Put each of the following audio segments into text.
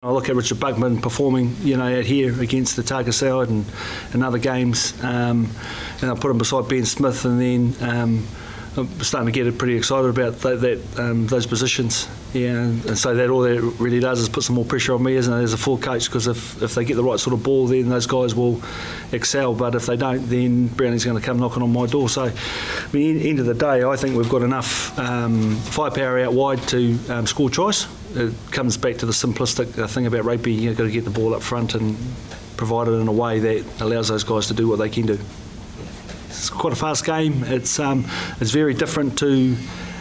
I look at Richard Buckman performing, out here against the Takasau and other games, and I put him beside Ben Smith, and then I'm starting to get pretty excited about those positions. Yeah, and so that all that really does is put some more pressure on me as a full coach, because if they get the right sort of ball, then those guys will excel. But if they don't, then Brownie's going to come knocking on my door. So, end of the day, I think we've got enough firepower out wide to score tries. It comes back to the simplistic thing about rugby. You've got to get the ball up front and provide it in a way that allows those guys to do what they can do. It's quite a fast game. It's very different to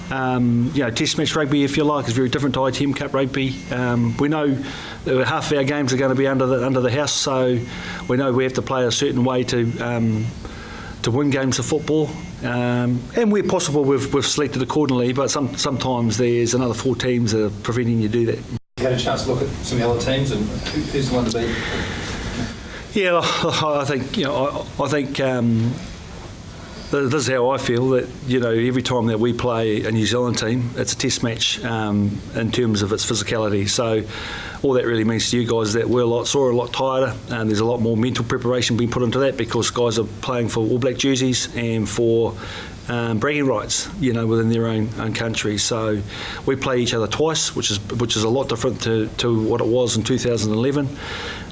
Test match rugby, if you like. It's very different to ITM Cup rugby. We know that half of our games are going to be under the house, so we know we have to play a certain way to win games of football. And where possible, we've selected accordingly. But sometimes there's another 4 teams that are preventing you to do that. You had a chance to look at some of the other teams, and who's the one to beat? Yeah, I think. This is how I feel, that every time that we play a New Zealand team, it's a test match in terms of its physicality. So all that really means to you guys is that we're a lot tighter, and there's a lot more mental preparation being put into that, because guys are playing for All Black jerseys and for bragging rights, within their own country. So we play each other twice, which is a lot different to what it was in 2011.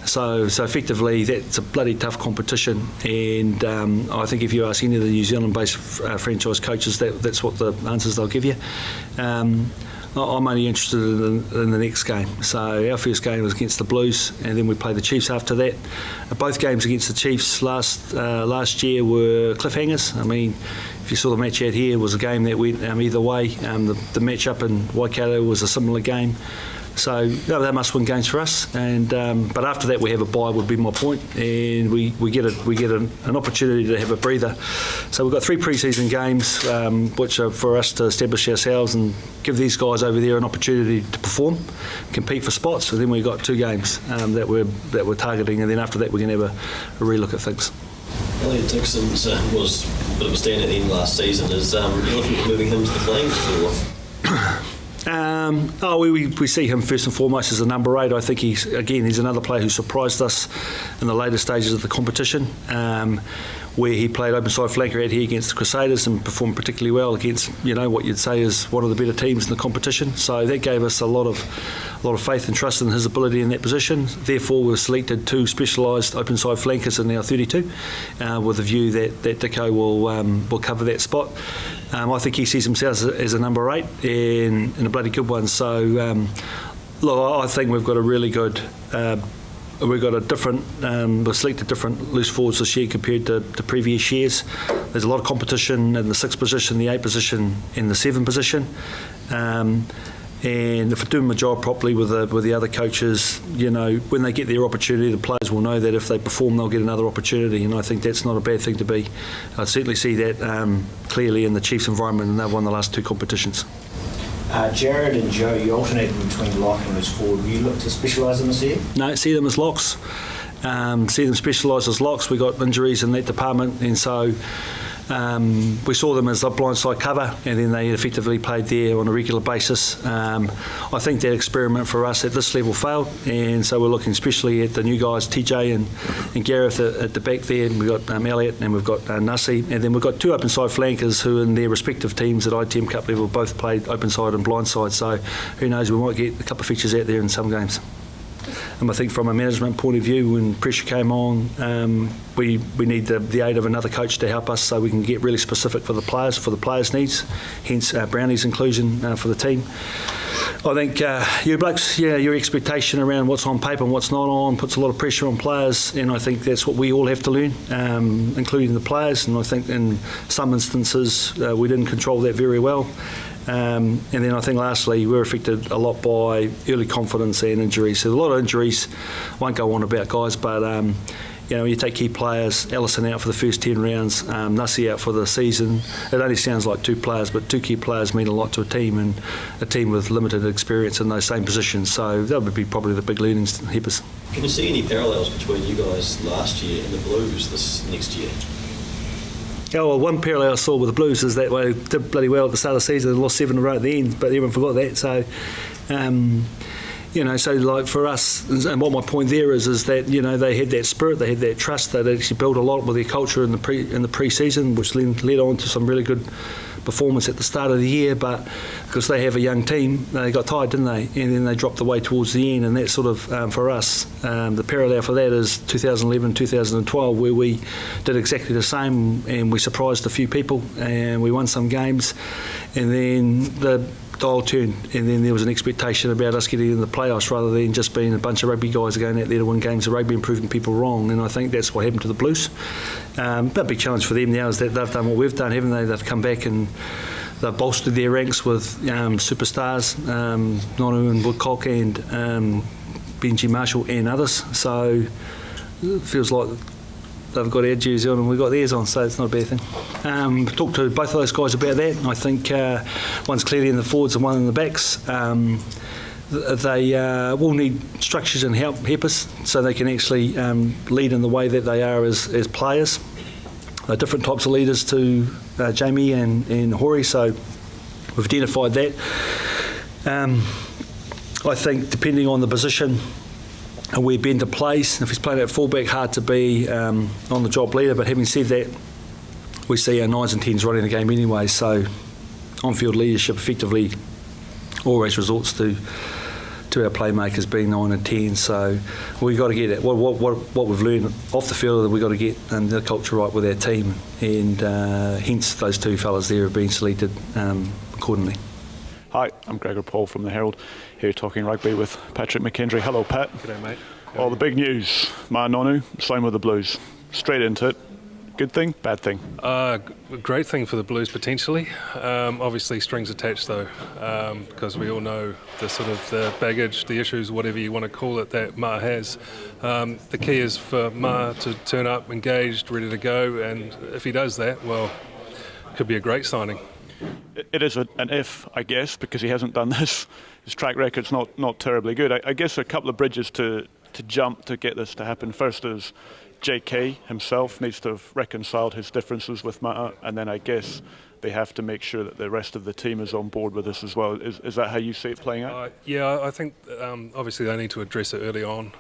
So effectively, that's a bloody tough competition, and I think if you ask any of the New Zealand-based franchise coaches, that's what the answers they'll give you. I'm only interested in the next game. So our first game was against the Blues, and then we play the Chiefs after that. Both games against the Chiefs last year were cliffhangers. I mean, if you saw the match out here, it was a game that went either way. The match up in Waikato was a similar game. So they must-win games for us, but after that we have a bye, would be my point, and we get an opportunity to have a breather. So we've got 3 pre-season games, which are for us to establish ourselves and give these guys over there an opportunity to perform, compete for spots. And then we've got 2 games that we're targeting, and then after that we're going to have a re-look at things. Elliot Dixon was a bit of a stand at the end last season. Is you looking at moving him to the Flames, or? We see him first and foremost as a number 8. I think he's another player who surprised us in the later stages of the competition, where he played open side flanker out here against the Crusaders and performed particularly well against what you'd say is one of the better teams in the competition. So that gave us a lot of faith and trust in his ability in that position. Therefore, we've selected 2 specialised open side flankers in our 32, with a view that Dicko will cover that spot. I think he sees himself as a number 8 and a bloody good one. So, I think we've got a really good. We've got we've selected different loose forwards this year compared to previous years. There's a lot of competition in the 6th position, the 8th position, and the 7th position. And if we're doing my job properly with the other coaches, when they get their opportunity, the players will know that if they perform, they'll get another opportunity. And I think that's not a bad thing to be. I certainly see that clearly in the Chiefs environment, and they've won the last 2 competitions. Jared and Joe, you alternated between lock and loose forward. Will you look to specialise in this year? No, see them as locks. See them specialise as locks. We got injuries in that department, and so we saw them as a blindside cover, and then they effectively played there on a regular basis. I think that experiment for us at this level failed, and so we're looking especially at the new guys, TJ and Gareth at the back there. And we've got Elliot, and we've got Nasi, and then we've got 2 open side flankers who in their respective teams at ITM Cup level both played open side and blindside. So who knows, we might get a couple of features out there in some games. And I think from a management point of view, when pressure came on, we need the aid of another coach to help us so we can get really specific for the players' needs, hence Brownie's inclusion for the team. I think you blokes, your expectation around what's on paper and what's not on puts a lot of pressure on players, and I think that's what we all have to learn, including the players. And I think in some instances we didn't control that very well. And then I think lastly, we're affected a lot by early confidence and injuries. So a lot of injuries, I won't go on about guys, but you take key players, Ellison out for the first 10 rounds, Nasi out for the season. It only sounds like 2 players, but 2 key players mean a lot to a team, and a team with limited experience in those same positions. So that would be probably the big learnings to help us. Can you see any parallels between you guys last year and the Blues this next year? Yeah, well, one parallel I saw with the Blues is that they did bloody well at the start of the season and lost 7 in a row at the end, but everyone forgot that. So, So like for us, and what my point there is that they had that spirit, they had that trust, they'd actually built a lot with their culture in the pre-season, which then led on to some really good performance at the start of the year. But because they have a young team, they got tired, didn't they? And then they dropped away towards the end, and that's sort of for us. The parallel for that is 2011, 2012, where we did exactly the same, and we surprised a few people, and we won some games, and then the dial turned, and then there was an expectation about us getting in the playoffs rather than just being a bunch of rugby guys going out there to win games of rugby and proving people wrong. And I think that's what happened to the Blues. But a big challenge for them now is that they've done what we've done, haven't they? They've come back and they've bolstered their ranks with superstars, Nonu and Woodcock and Benji Marshall and others. So it feels like they've got our jersey on and we've got theirs on, so it's not a bad thing. Talked to both of those guys about that. I think one's clearly in the forwards and one in the backs. They will need structures and help us so they can actually lead in the way that they are as players. They're different types of leaders to Jamie and Hori, so we've identified that. I think depending on the position and where Bender plays, if he's playing at fullback, hard to be on the job leader, but having said that, we see our 9s and 10s running the game anyway, so on-field leadership effectively always resorts to our playmakers being 9 and 10, so we've got to get it. What we've learned off the field is that we've got to get the culture right with our team, and hence those two fellas there have been selected accordingly. Hi, I'm Gregor Paul from the Herald, here talking rugby with Patrick McKendry. Hello, Pat. G'day, mate. All the big news. Ma'a Nonu, signed with the Blues. Straight into it. Good thing, bad thing? Great thing for the Blues, potentially. Obviously, strings attached, though, because we all know the sort of the baggage, the issues, whatever you want to call it, that Ma'a has. The key is for Ma'a to turn up, engaged, ready to go, and if he does that, well, it could be a great signing. It is an if, I guess, because he hasn't done this. His track record's not terribly good. I guess a couple of bridges to jump to get this to happen. First is JK himself needs to have reconciled his differences with Ma'a, and then I guess they have to make sure that the rest of the team is on board with this as well. Is that how you see it playing out? Yeah, I think obviously they need to address it early on.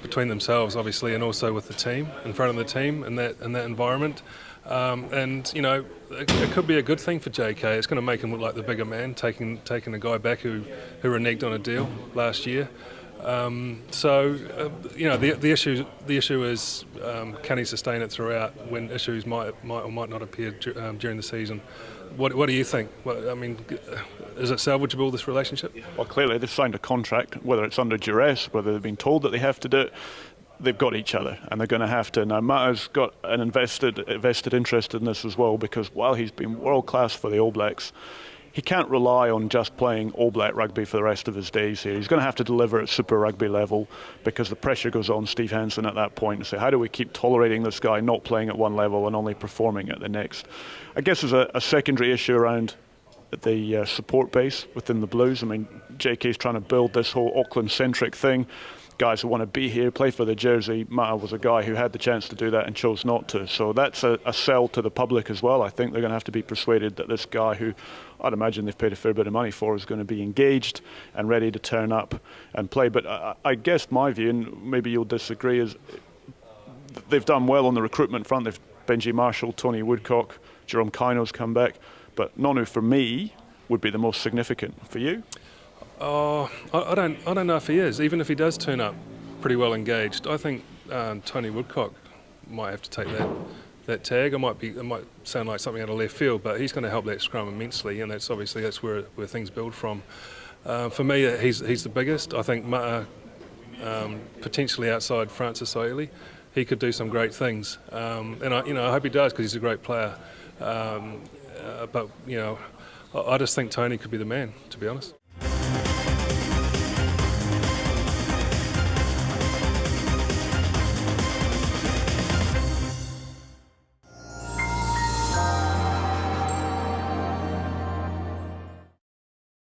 Between themselves, obviously, and also with the team, in front of the team, in that environment. And it could be a good thing for JK. It's going to make him look like the bigger man, taking a guy back who reneged on a deal last year. The issue is can he sustain it throughout when issues might or might not appear during the season. What do you think? Is it salvageable, this relationship? Well, clearly they've signed a contract, whether it's under duress, whether they've been told that they have to do it. They've got each other, and they're going to have to. Now, Ma'a's got an invested interest in this as well, because while he's been world class for the All Blacks, he can't rely on just playing All Black rugby for the rest of his days here. He's going to have to deliver at Super Rugby level, because the pressure goes on Steve Hansen at that point and say, how do we keep tolerating this guy not playing at one level and only performing at the next? I guess there's a secondary issue around the support base within the Blues. JK's trying to build this whole Auckland-centric thing. Guys who want to be here, play for the jersey. Ma'a was a guy who had the chance to do that and chose not to. So that's a sell to the public as well. I think they're going to have to be persuaded that this guy, who I'd imagine they've paid a fair bit of money for, is going to be engaged and ready to turn up and play. But I guess my view, and maybe you'll disagree, is they've done well on the recruitment front. They've Benji Marshall, Tony Woodcock, Jerome Kaino's come back. But Nonu, for me, would be the most significant. For you? I don't know if he is. Even if he does turn up pretty well engaged, I think Tony Woodcock might have to take that tag. It might sound like something out of left field, but he's going to help that scrum immensely, and that's where things build from. For me, he's the biggest. I think Ma'a, potentially outside Francis Saili, he could do some great things, and I hope he does, because he's a great player. But I just think Tony could be the man, to be honest.